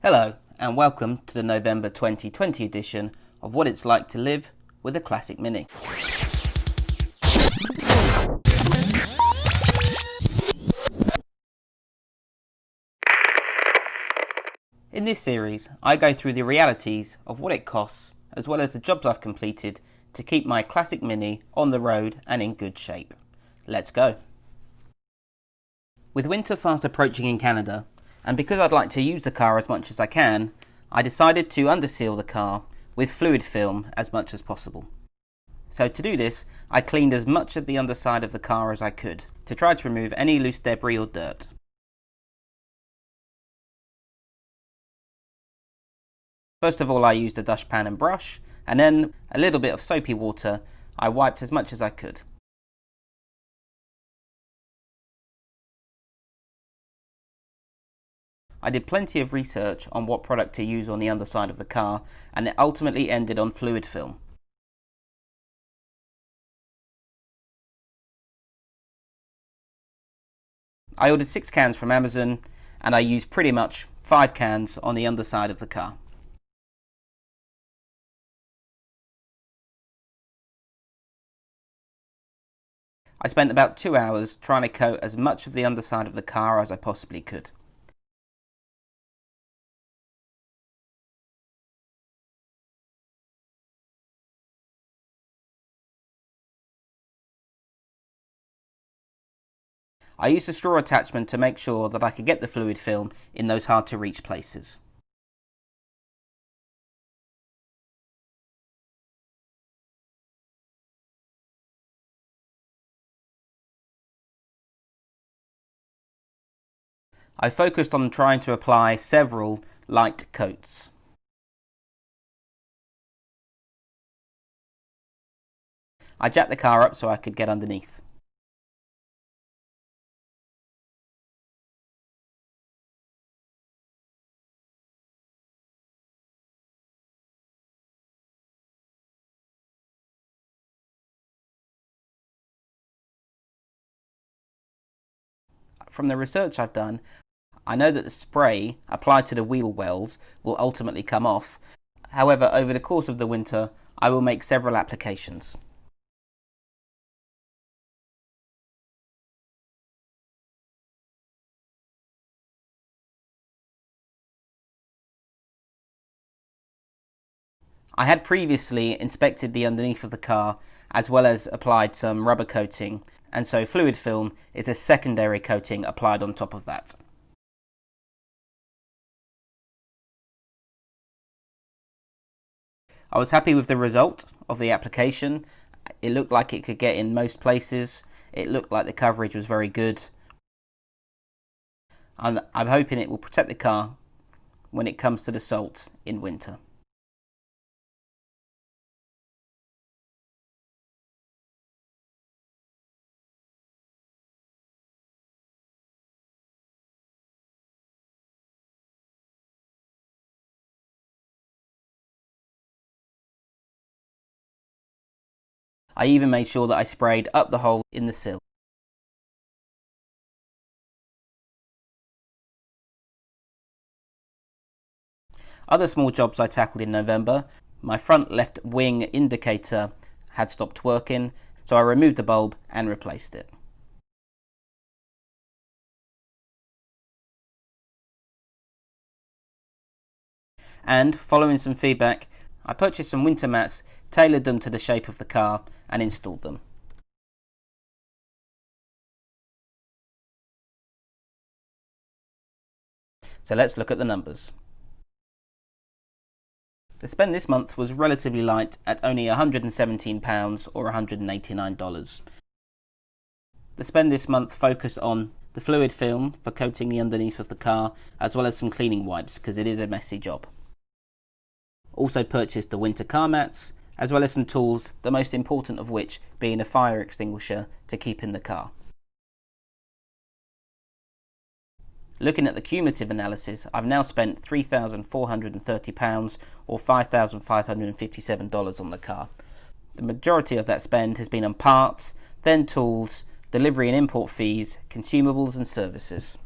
Hello and welcome to the November 2020 edition of What It's Like to Live with a Classic Mini. In this series, I go through the realities of what it costs, as well as the jobs I've completed to keep my Classic Mini on the road and in good shape. Let's go. With winter fast approaching in Canada, and because I'd like to use the car as much as I can, I decided to underseal the car with fluid film as much as possible. So to do this, I cleaned as much of the underside of the car as I could to try to remove any loose debris or dirt. First of all, I used a dustpan and brush, and then a little bit of soapy water. I wiped as much as I could. I did plenty of research on what product to use on the underside of the car, and it ultimately ended on fluid film. I ordered 6 cans from Amazon, and I used pretty much 5 cans on the underside of the car. I spent about 2 hours trying to coat as much of the underside of the car as I possibly could. I used a straw attachment to make sure that I could get the fluid film in those hard to reach places. I focused on trying to apply several light coats. I jacked the car up so I could get underneath. From the research I've done, I know that the spray applied to the wheel wells will ultimately come off. However, over the course of the winter, I will make several applications. I had previously inspected the underneath of the car as well as applied some rubber coating, and so fluid film is a secondary coating applied on top of that. I was happy with the result of the application. It looked like it could get in most places. It looked like the coverage was very good. And I'm hoping it will protect the car when it comes to the salt in winter. I even made sure that I sprayed up the hole in the sill. Other small jobs I tackled in November: my front left wing indicator had stopped working, so I removed the bulb and replaced it. And following some feedback, I purchased some winter mats, tailored them to the shape of the car and installed them. So let's look at the numbers. The spend this month was relatively light at only £117 or $189. The spend this month focused on the fluid film for coating the underneath of the car, as well as some cleaning wipes because it is a messy job. Also purchased the winter car mats, as well as some tools, the most important of which being a fire extinguisher to keep in the car. Looking at the cumulative analysis, I've now spent £3,430 or $5,557 on the car. The majority of that spend has been on parts, then tools, delivery and import fees, consumables and services.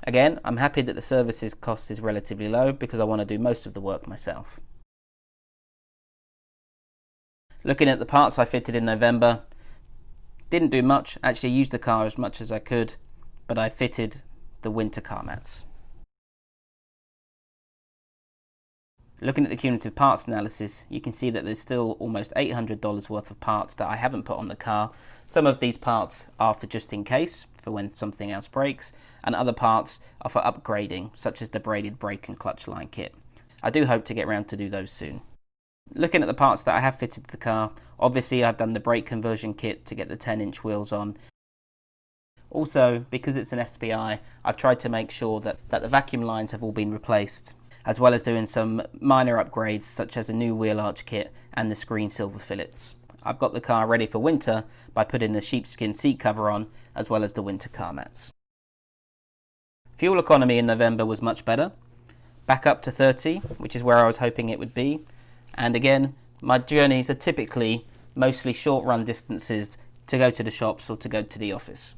Again, I'm happy that the services cost is relatively low because I want to do most of the work myself. Looking at the parts I fitted in November, didn't do much, actually used the car as much as I could, but I fitted the winter car mats. Looking at the cumulative parts analysis, you can see that there's still almost $800 worth of parts that I haven't put on the car. Some of these parts are for just in case, for when something else breaks, and other parts are for upgrading, such as the braided brake and clutch line kit. I do hope to get around to do those soon. Looking at the parts that I have fitted to the car, obviously I've done the brake conversion kit to get the 10-inch wheels on. Also, because it's an SPI, I've tried to make sure that the vacuum lines have all been replaced, as well as doing some minor upgrades such as a new wheel arch kit and the screen silver fillets. I've got the car ready for winter by putting the sheepskin seat cover on, as well as the winter car mats. Fuel economy in November was much better, back up to 30, which is where I was hoping it would be. And again, my journeys are typically mostly short run distances to go to the shops or to go to the office.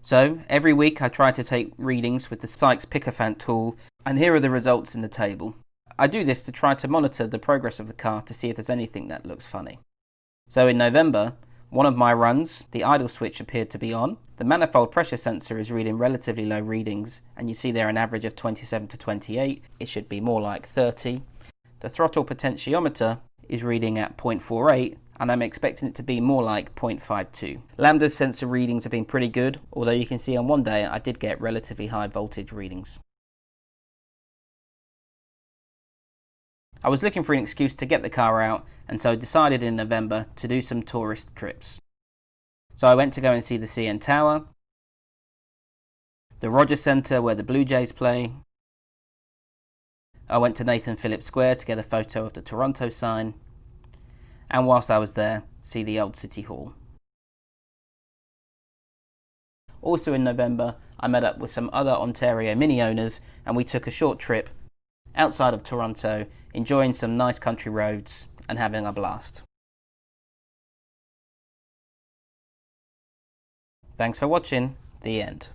So every week I try to take readings with the Sykes Picophant tool, and here are the results in the table. I do this to try to monitor the progress of the car to see if there's anything that looks funny. So in November, one of my runs, the idle switch appeared to be on. The manifold pressure sensor is reading relatively low readings, and you see there an average of 27 to 28. It should be more like 30. The throttle potentiometer is reading at 0.48, and I'm expecting it to be more like 0.52. Lambda's sensor readings have been pretty good, although you can see on one day I did get relatively high voltage readings. I was looking for an excuse to get the car out, and so decided in November to do some tourist trips. So I went to go and see the CN Tower, the Rogers Centre where the Blue Jays play. I went to Nathan Phillips Square to get a photo of the Toronto sign, and whilst I was there, see the old City Hall. Also in November, I met up with some other Ontario Mini owners, and we took a short trip outside of Toronto, enjoying some nice country roads and having a blast. Thanks for watching. The end.